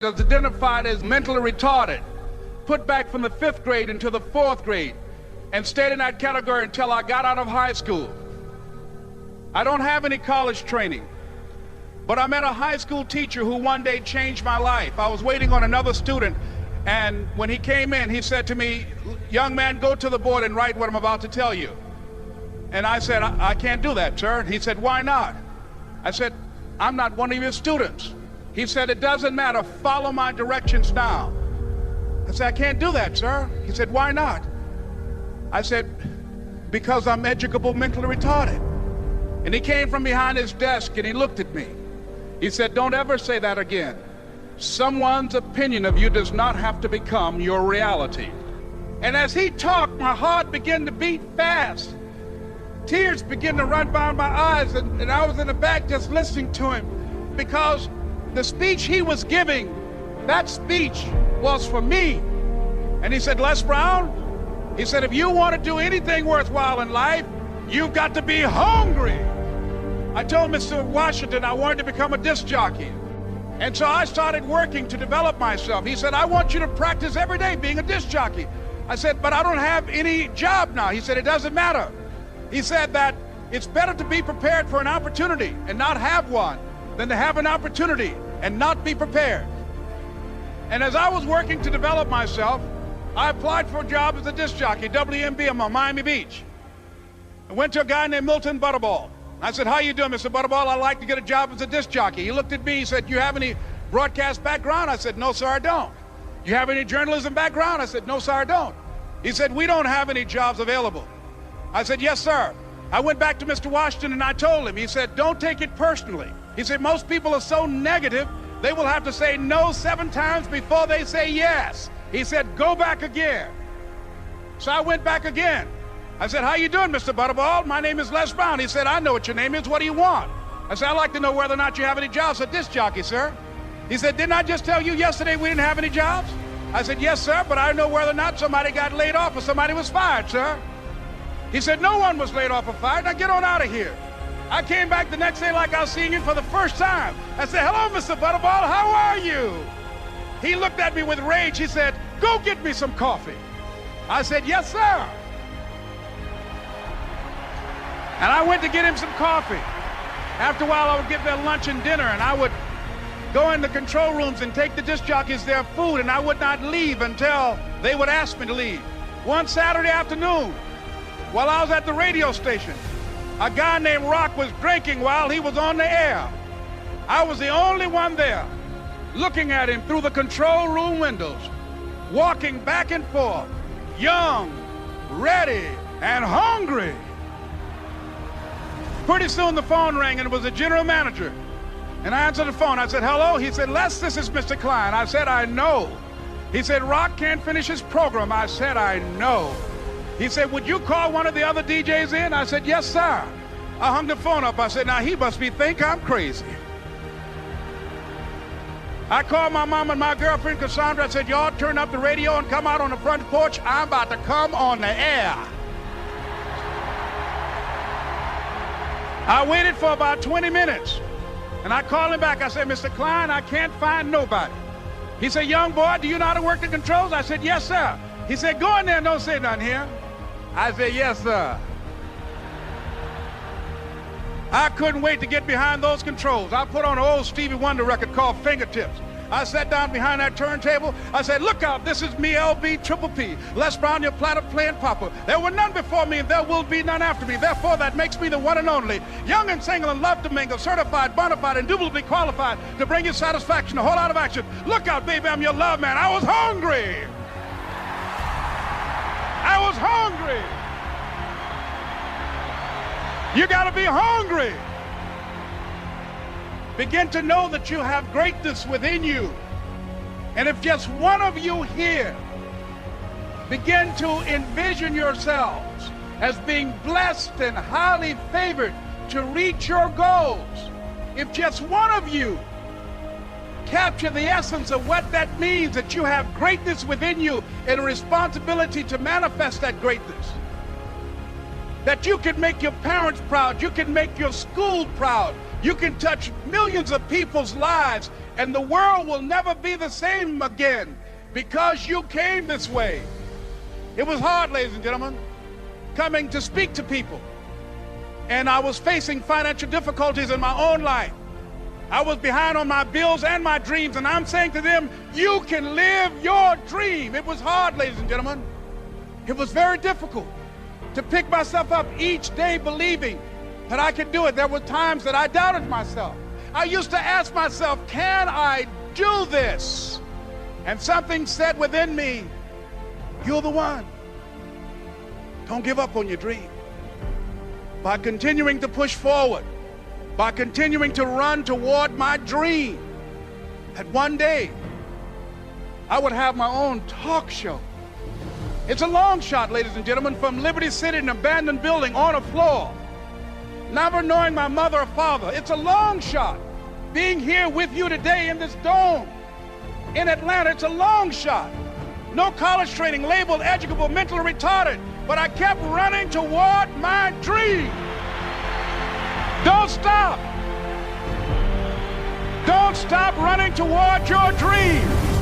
was identified as mentally retarded, put back from the 5th grade into the 4th grade, and stayed in that category until I got out of high school. I don't have any college training, but I met a high school teacher who one day changed my life. I was waiting on another student, and when he came in, he said to me, "Young man, go to the board and write what I'm about to tell you." And I said, I can't do that, sir. He said, "Why not?" I said, "I'm not one of your students." He said, "It doesn't matter, follow my directions now." I said, "I can't do that, sir." He said, "Why not?" I said, "Because I'm educable mentally retarded." And he came from behind his desk and he looked at me. He said, "Don't ever say that again. Someone's opinion of you does not have to become your reality." And as he talked, my heart began to beat fast. Tears began to run down my eyes, and I was in the back just listening to him, because the speech he was giving, that speech was for me. And he said, "Les Brown," he said, "if you want to do anything worthwhile in life, you've got to be hungry." I told Mr. Washington I wanted to become a disc jockey. And so I started working to develop myself. He said, "I want you to practice every day being a disc jockey." I said, "But I don't have any job now." He said, "It doesn't matter." He said that it's better to be prepared for an opportunity and not have one than to have an opportunity and not be prepared. And as I was working to develop myself, I applied for a job as a disc jockey, WMB, on Miami Beach. I went to a guy named Milton Butterball. I said, "How you doing, Mr. Butterball? I'd like to get a job as a disc jockey." He looked at me, he said, "You have any broadcast background?" I said, "No, sir, I don't." "You have any journalism background?" I said, "No, sir, I don't." He said, "We don't have any jobs available." I said, "Yes, sir." I went back to Mr. Washington and I told him. He said, "Don't take it personally." He said, "Most people are so negative, they will have to say no 7 times before they say yes." He said, "Go back again." So I went back again. I said, "How you doing, Mr. Butterball? My name is Les Brown." He said, "I know what your name is. What do you want?" I said, "I'd like to know whether or not you have any jobs as a disc jockey, sir." He said, "Didn't I just tell you yesterday we didn't have any jobs?" I said, "Yes, sir, but I know whether or not somebody got laid off or somebody was fired, sir." He said, "No one was laid off or fired. Now get on out of here." I came back the next day like I was seeing him for the first time. I said, "Hello, Mr. Butterball, how are you?" He looked at me with rage. He said, "Go get me some coffee." I said, "Yes, sir." And I went to get him some coffee. After a while, I would get their lunch and dinner, and I would go in the control rooms and take the disc jockeys their food, and I would not leave until they would ask me to leave. One Saturday afternoon, while I was at the radio station, a guy named Rock was drinking while he was on the air. I was the only one there, looking at him through the control room windows, walking back and forth, young, ready, and hungry. Pretty soon the phone rang, and it was the general manager. And I answered the phone. I said, "Hello?" He said, "Les, this is Mr. Klein." I said, "I know." He said, "Rock can't finish his program." I said, "I know." He said, "Would you call one of the other DJs in?" I said, "Yes, sir." I hung the phone up. I said, "Now he must think I'm crazy." I called my mom and my girlfriend, Cassandra. I said, "Y'all turn up the radio and come out on the front porch. I'm about to come on the air." I waited for about 20 minutes, and I called him back. I said, "Mr. Klein, I can't find nobody." He said, "Young boy, do you know how to work the controls?" I said, "Yes, sir." He said, "Go in there and don't say nothing here." I said, "Yes, sir." I couldn't wait to get behind those controls. I put on an old Stevie Wonder record called Fingertips. I sat down behind that turntable. I said, "Look out, this is me, LB Triple P, Les Brown, your platter playing papa. There were none before me, and there will be none after me. Therefore, that makes me the one and only. Young and single and love to mingle, certified, bona fide, indubitably qualified to bring you satisfaction, a whole lot of action. Look out, baby, I'm your love man." I was hungry. I was hungry. You got to be hungry. Begin to know that you have greatness within you. And if just one of you here begin to envision yourselves as being blessed and highly favored to reach your goals, if just one of you capture the essence of what that means, that you have greatness within you and a responsibility to manifest that greatness, that you can make your parents proud, you can make your school proud, you can touch millions of people's lives And the world will never be the same again because you came this way. It was hard, ladies and gentlemen, coming to speak to people. And I was facing financial difficulties in my own life. I was behind on my bills and my dreams, and I'm saying to them, you can live your dream. It was hard, ladies and gentlemen. It was very difficult to pick myself up each day believing that I could do it. There were times that I doubted myself. I used to ask myself, can I do this? And something said within me, you're the one. Don't give up on your dream. By continuing to push forward, by continuing to run toward my dream, that one day I would have my own talk show. It's a long shot, ladies and gentlemen, from Liberty City, an abandoned building on a floor, never knowing my mother or father. It's a long shot. Being here with you today in this dome in Atlanta, it's a long shot. No college training, labeled educable, mentally retarded, but I kept running toward my dream. Don't stop. Don't stop running toward your dream.